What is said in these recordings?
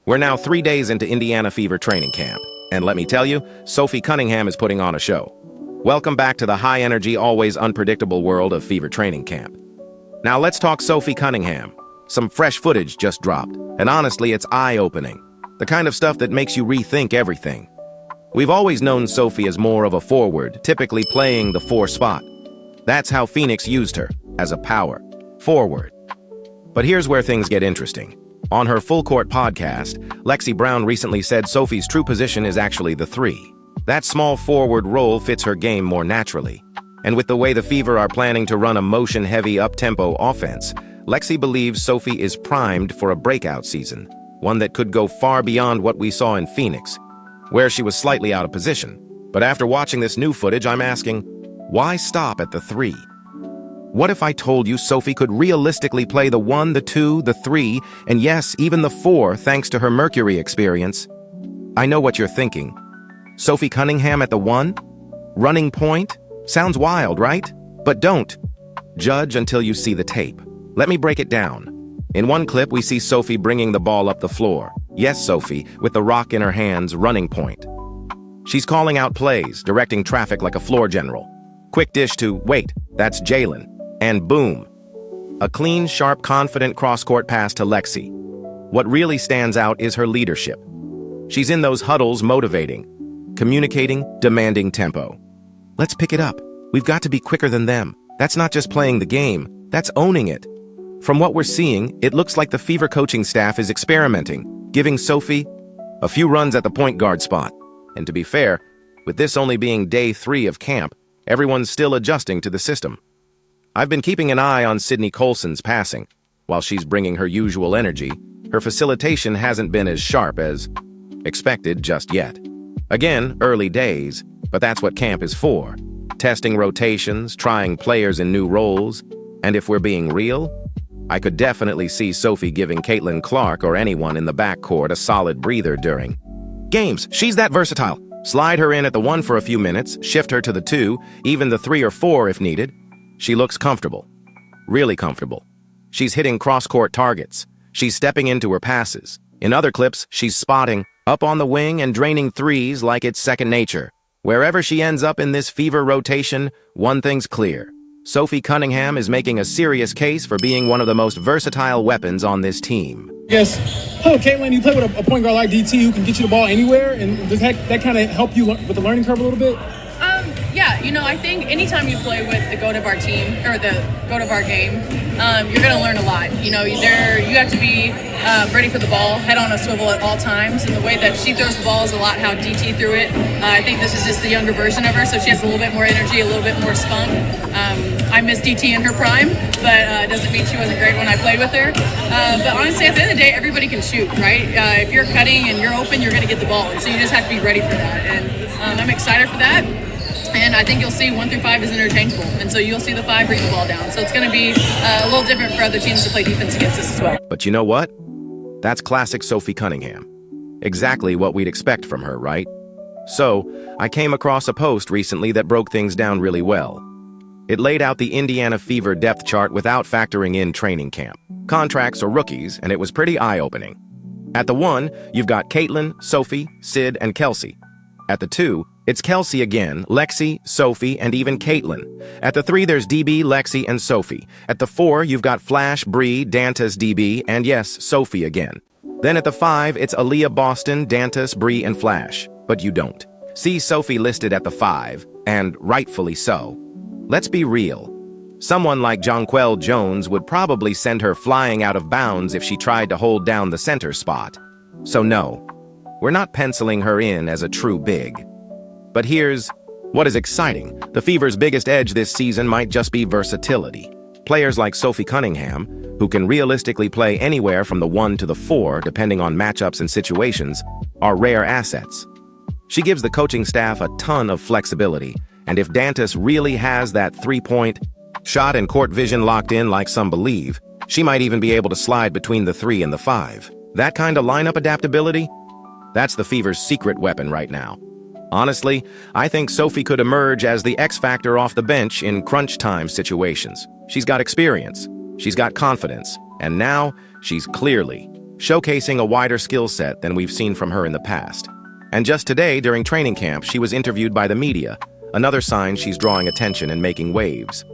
We're now 3 days into Indiana Fever training camp, and let me tell you, Sophie Cunningham is putting on a show. Welcome back to the high-energy, always unpredictable world of Fever training camp. Now let's talk Sophie Cunningham. Some fresh footage just dropped, and honestly, it's eye-opening. The kind of stuff that makes you rethink everything. We've always known Sophie as more of a forward, typically playing the 4 spot. That's how Phoenix used her, as a power forward. But here's where things get interesting. On her Full Court podcast, Lexie Brown recently said Sophie's true position is actually the 3. That small forward role fits her game more naturally. And with the way the Fever are planning to run a motion-heavy up-tempo offense, Lexie believes Sophie is primed for a breakout season, one that could go far beyond what we saw in Phoenix, where she was slightly out of position. But after watching this new footage, I'm asking, why stop at the 3? What if I told you Sophie could realistically play the 1, the 2, the 3, and yes, even the 4 thanks to her Mercury experience? I know what you're thinking. Sophie Cunningham at the 1? Running point? Sounds wild, right? But don't. Judge until you see the tape. Let me break it down. In one clip, we see Sophie bringing the ball up the floor. Yes, Sophie, with the rock in her hands, running point. She's calling out plays, directing traffic like a floor general. Quick dish to, wait, that's Jalen. And boom, a clean, sharp, confident cross-court pass to Lexie. What really stands out is her leadership. She's in those huddles motivating, communicating, demanding tempo. Let's pick it up. We've got to be quicker than them. That's not just playing the game, that's owning it. From what we're seeing, it looks like the Fever coaching staff is experimenting, giving Sophie a few runs at the point guard spot. And to be fair, with this only being day 3 of camp, everyone's still adjusting to the system. I've been keeping an eye on Sydney Colson's passing. While she's bringing her usual energy, her facilitation hasn't been as sharp as expected just yet. Again, early days, but that's what camp is for. Testing rotations, trying players in new roles, and if we're being real, I could definitely see Sophie giving Caitlin Clark or anyone in the backcourt a solid breather during games. She's that versatile. Slide her in at the 1 for a few minutes, shift her to the 2, even the 3 or 4 if needed. She looks comfortable. Really comfortable. She's hitting cross-court targets. She's stepping into her passes. In other clips, she's spotting, up on the wing and draining threes like it's second nature. Wherever she ends up in this Fever rotation, one thing's clear. Sophie Cunningham is making a serious case for being one of the most versatile weapons on this team. Yes. Hello, Caitlin. You play with a point guard like DT who can get you the ball anywhere, and does that kind of help you with the learning curve a little bit? Yeah, I think anytime you play with the GOAT of our team, or the GOAT of our game, you're going to learn a lot. You have to be ready for the ball, head on a swivel at all times, and the way that she throws the ball is a lot how DT threw it. I think this is just the younger version of her, so she has a little bit more energy, a little bit more spunk. I miss DT in her prime, but it doesn't mean she wasn't great when I played with her. But honestly, at the end of the day, everybody can shoot, right? If you're cutting and you're open, you're going to get the ball, and so you just have to be ready for that. And I'm excited for that. And I think you'll see 1 through 5 is interchangeable. And so you'll see the 5 bring the ball down. So it's going to be a little different for other teams to play defense against us as well. But you know what? That's classic Sophie Cunningham. Exactly what we'd expect from her, right? So, I came across a post recently that broke things down really well. It laid out the Indiana Fever depth chart without factoring in training camp, contracts, or rookies, and it was pretty eye-opening. At the 1, you've got Caitlin, Sophie, Sid, and Kelsey. At the 2, it's Kelsey again, Lexie, Sophie, and even Caitlin. At the 3, there's DB, Lexie, and Sophie. At the 4, you've got Flash, Bree, Dantas, DB, and yes, Sophie again. Then at the 5, it's Aliyah Boston, Dantas, Bree, and Flash. But you don't see Sophie listed at the 5, and rightfully so. Let's be real. Someone like Jonquel Jones would probably send her flying out of bounds if she tried to hold down the center spot. So no, we're not penciling her in as a true big. But here's what is exciting. The Fever's biggest edge this season might just be versatility. Players like Sophie Cunningham, who can realistically play anywhere from the 1 to the 4, depending on matchups and situations, are rare assets. She gives the coaching staff a ton of flexibility, and if Dantas really has that 3-point shot and court vision locked in like some believe, she might even be able to slide between the 3 and the 5. That kind of lineup adaptability? That's the Fever's secret weapon right now. Honestly, I think Sophie could emerge as the X factor off the bench in crunch time situations. She's got experience, she's got confidence, and now she's clearly showcasing a wider skill set than we've seen from her in the past. And just today, during training camp, she was interviewed by the media, another sign she's drawing attention and making waves.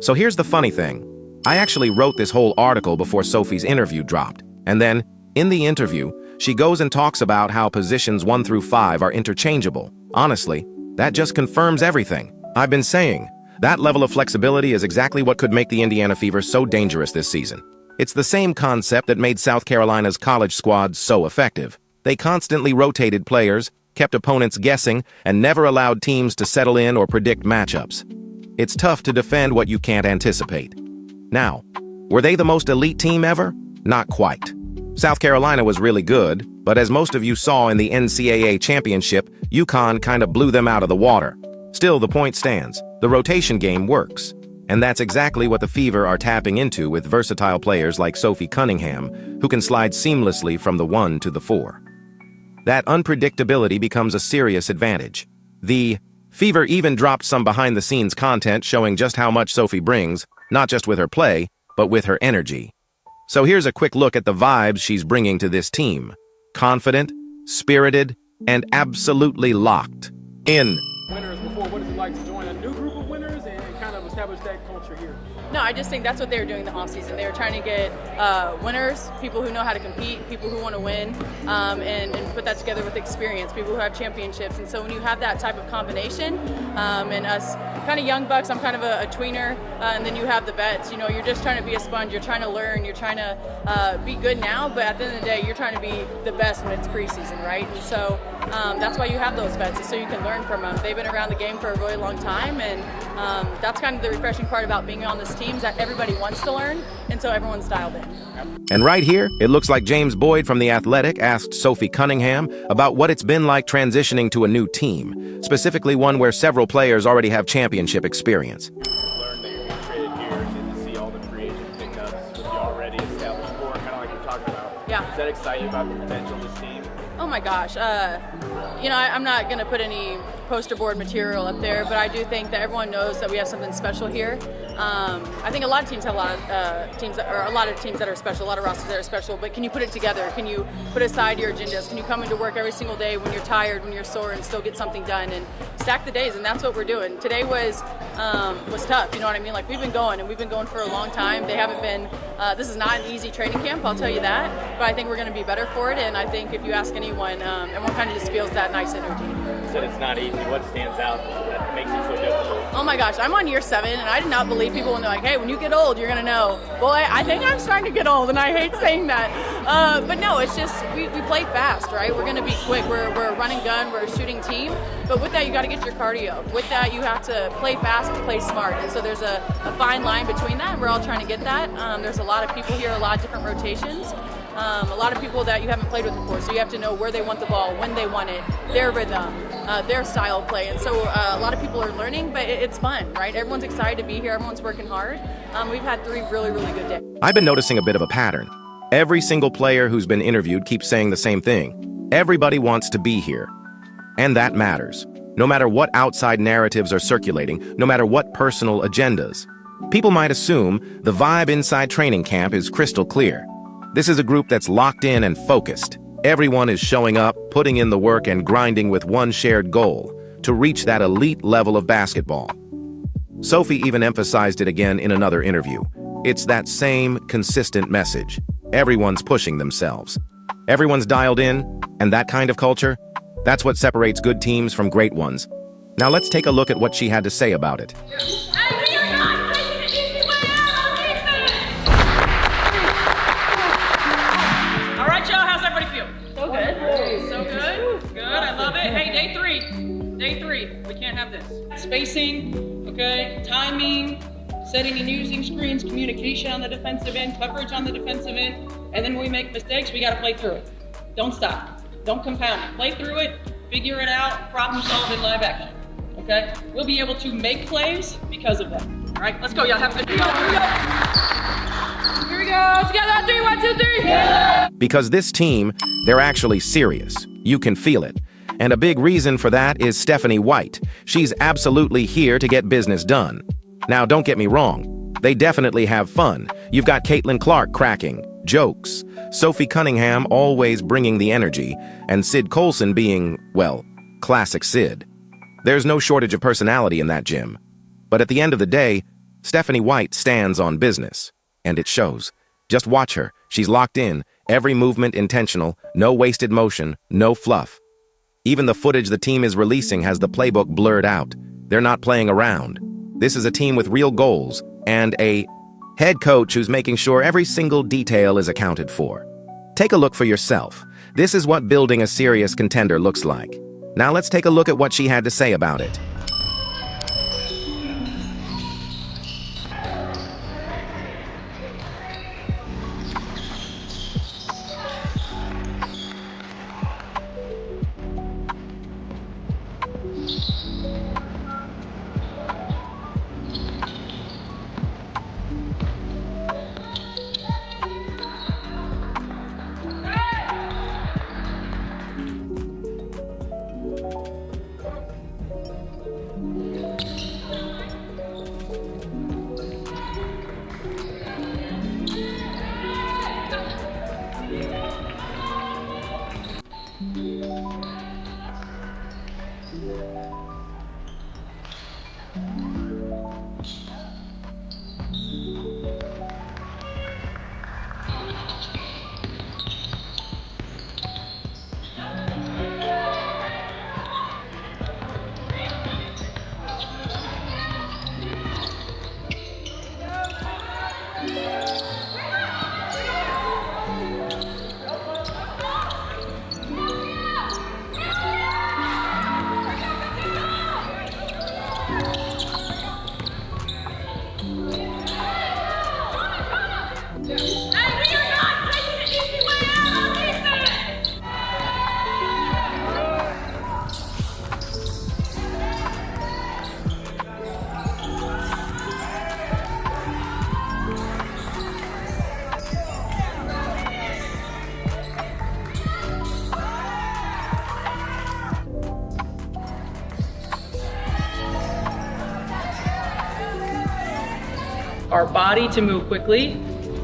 So here's the funny thing. I actually wrote this whole article before Sophie's interview dropped. And then, in the interview, she goes and talks about how positions 1 through 5 are interchangeable. Honestly, that just confirms everything I've been saying. That level of flexibility is exactly what could make the Indiana Fever so dangerous this season. It's the same concept that made South Carolina's college squad so effective. They constantly rotated players, kept opponents guessing, and never allowed teams to settle in or predict matchups. It's tough to defend what you can't anticipate. Now, were they the most elite team ever? Not quite. South Carolina was really good, but as most of you saw in the NCAA championship, UConn kind of blew them out of the water. Still, the point stands. The rotation game works. And that's exactly what the Fever are tapping into with versatile players like Sophie Cunningham, who can slide seamlessly from the 1 to the 4. That unpredictability becomes a serious advantage. The Fever even dropped some behind-the-scenes content showing just how much Sophie brings, not just with her play, but with her energy. So here's a quick look at the vibes she's bringing to this team. Confident, spirited, and absolutely locked in. Winners before, what is it like to join a new group of winners and kind of establish that culture here? No, I just think that's what they were doing in the offseason. They were trying to get winners, people who know how to compete, people who want to win, and put that together with experience, people who have championships. And so when you have that type of combination, and us kind of young bucks, I'm kind of a tweener, and then you have the vets, you know, you're just trying to be a sponge, you're trying to learn, you're trying to be good now, but at the end of the day, you're trying to be the best when it's preseason, right? And so that's why you have those vets, is so you can learn from them. They've been around the game for a really long time, and that's kind of the refreshing part about being on this team, is that everybody wants to learn, and so everyone's dialed in. And right here, it looks like James Boyd from The Athletic asked Sophie Cunningham about what it's been like transitioning to a new team, specifically one where several players already have championship experience. Learn that you're being traded here, and to see all the free agent pickups with the already established core, kind of like you're talking about. Yeah. Does that excite you about the potential of this team? Oh my gosh. You know, I'm not going to put any poster board material up there, but I do think that everyone knows that we have something special here. I think a lot of teams have a lot of teams that are special, a lot of rosters that are special, but can you put it together? Can you put aside your agendas? Can you come into work every single day when you're tired, when you're sore, and still get something done, and stack the days? And that's what we're doing. Today was tough, you know what I mean? Like, we've been going for a long time. They haven't been, this is not an easy training camp, I'll tell you that, but I think we're going to be better for it, and I think if you ask anyone, everyone kind of just feels that nice energy. You said it's not easy. What stands out that makes it so difficult? Oh my gosh, I'm on year 7, and I did not believe people when they're like, hey, when you get old, you're gonna know. Well, I think I'm starting to get old, and I hate saying that. But no, it's just, we play fast, right? We're gonna be quick, we're a running gun, we're a shooting team. But with that, you gotta get your cardio. With that, you have to play fast and play smart. And so there's a fine line between that, and we're all trying to get that. There's a lot of people here, a lot of different rotations. A lot of people that you haven't played with before, so you have to know where they want the ball, when they want it, their rhythm, their style of play. And so a lot of people are learning, but it's fun, right? Everyone's excited to be here, everyone's working hard. We've had 3 really, really good days. I've been noticing a bit of a pattern. Every single player who's been interviewed keeps saying the same thing. Everybody wants to be here. And that matters. No matter what outside narratives are circulating, no matter what personal agendas. People might assume the vibe inside training camp is crystal clear. This is a group that's locked in and focused. Everyone is showing up, putting in the work, and grinding with one shared goal: to reach that elite level of basketball. Sophie even emphasized it again in another interview. It's that same consistent message. Everyone's pushing themselves. Everyone's dialed in, and that kind of culture, that's what separates good teams from great ones. Now let's take a look at what she had to say about it. All right, y'all, how's everybody feel? So good. So good? Good, I love it. Hey, day 3. Day 3, we can't have this. Spacing, okay, timing, setting and using screens, communication on the defensive end, coverage on the defensive end, and then when we make mistakes, we gotta play through it. Don't stop. Don't compound it. Play through it, figure it out, problem solve in live action, okay? We'll be able to make plays because of that. All right, let's go, y'all. Have a good day. Here we go. Together on 3, 1, 2, 3. Yeah. Because this team, they're actually serious. You can feel it. And a big reason for that is Stephanie White. She's absolutely here to get business done. Now, don't get me wrong. They definitely have fun. You've got Caitlin Clark cracking jokes, Sophie Cunningham always bringing the energy, and Sid Colson being, well, classic Sid. There's no shortage of personality in that gym. But at the end of the day, Stephanie White stands on business. And it shows. Just watch her. She's locked in. Every movement intentional. No wasted motion. No fluff. Even the footage the team is releasing has the playbook blurred out. They're not playing around. This is a team with real goals and a head coach who's making sure every single detail is accounted for. Take a look for yourself. This is what building a serious contender looks like. Now let's take a look at what she had to say about it. Our body to move quickly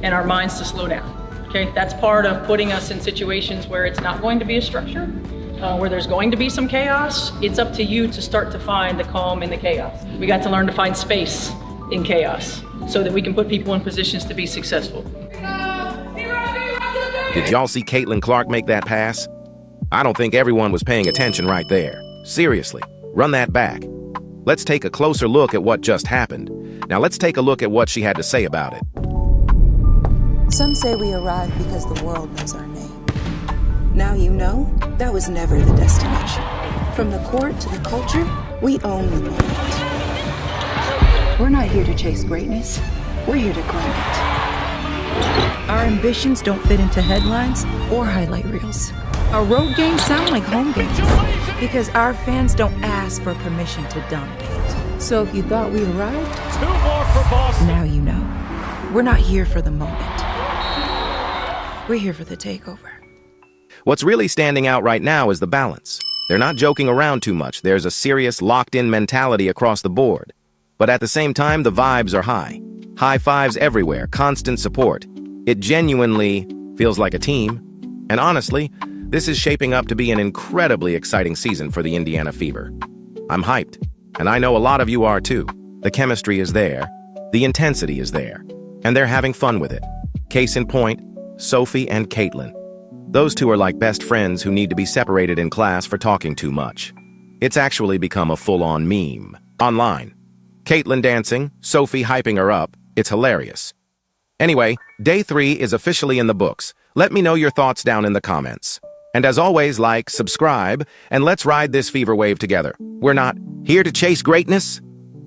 and our minds to slow down. Okay, that's part of putting us in situations where it's not going to be a structure, where there's going to be some chaos. It's up to you to start to find the calm in the chaos. We got to learn to find space in chaos so that we can put people in positions to be successful. Did y'all see Caitlin Clark make that pass? I don't think everyone was paying attention right there. Seriously, run that back. Let's take a closer look at what just happened. Now let's take a look at what she had to say about it. Some say we arrive because the world knows our name. Now you know, that was never the destination. From the court to the culture, we own the moment. We're not here to chase greatness. We're here to claim it. Our ambitions don't fit into headlines or highlight reels. Our road games sound like home games because our fans don't ask for permission to dominate. So if you thought we arrived, 2 more for Boston. now you know. We're not here for the moment. We're here for the takeover. What's really standing out right now is the balance. They're not joking around too much. There's a serious, locked-in mentality across the board. But at the same time, the vibes are high. High fives everywhere, constant support. It genuinely feels like a team. And honestly, this is shaping up to be an incredibly exciting season for the Indiana Fever. I'm hyped, and I know a lot of you are too. The chemistry is there, the intensity is there, and they're having fun with it. Case in point, Sophie and Caitlin. Those two are like best friends who need to be separated in class for talking too much. It's actually become a full-on meme. Online. Caitlin dancing, Sophie hyping her up. It's hilarious. Anyway, day 3 is officially in the books. Let me know your thoughts down in the comments. And as always, like, subscribe, and let's ride this fever wave together. We're not here to chase greatness.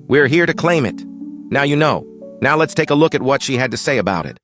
We're here to claim it. Now you know. Now let's take a look at what she had to say about it.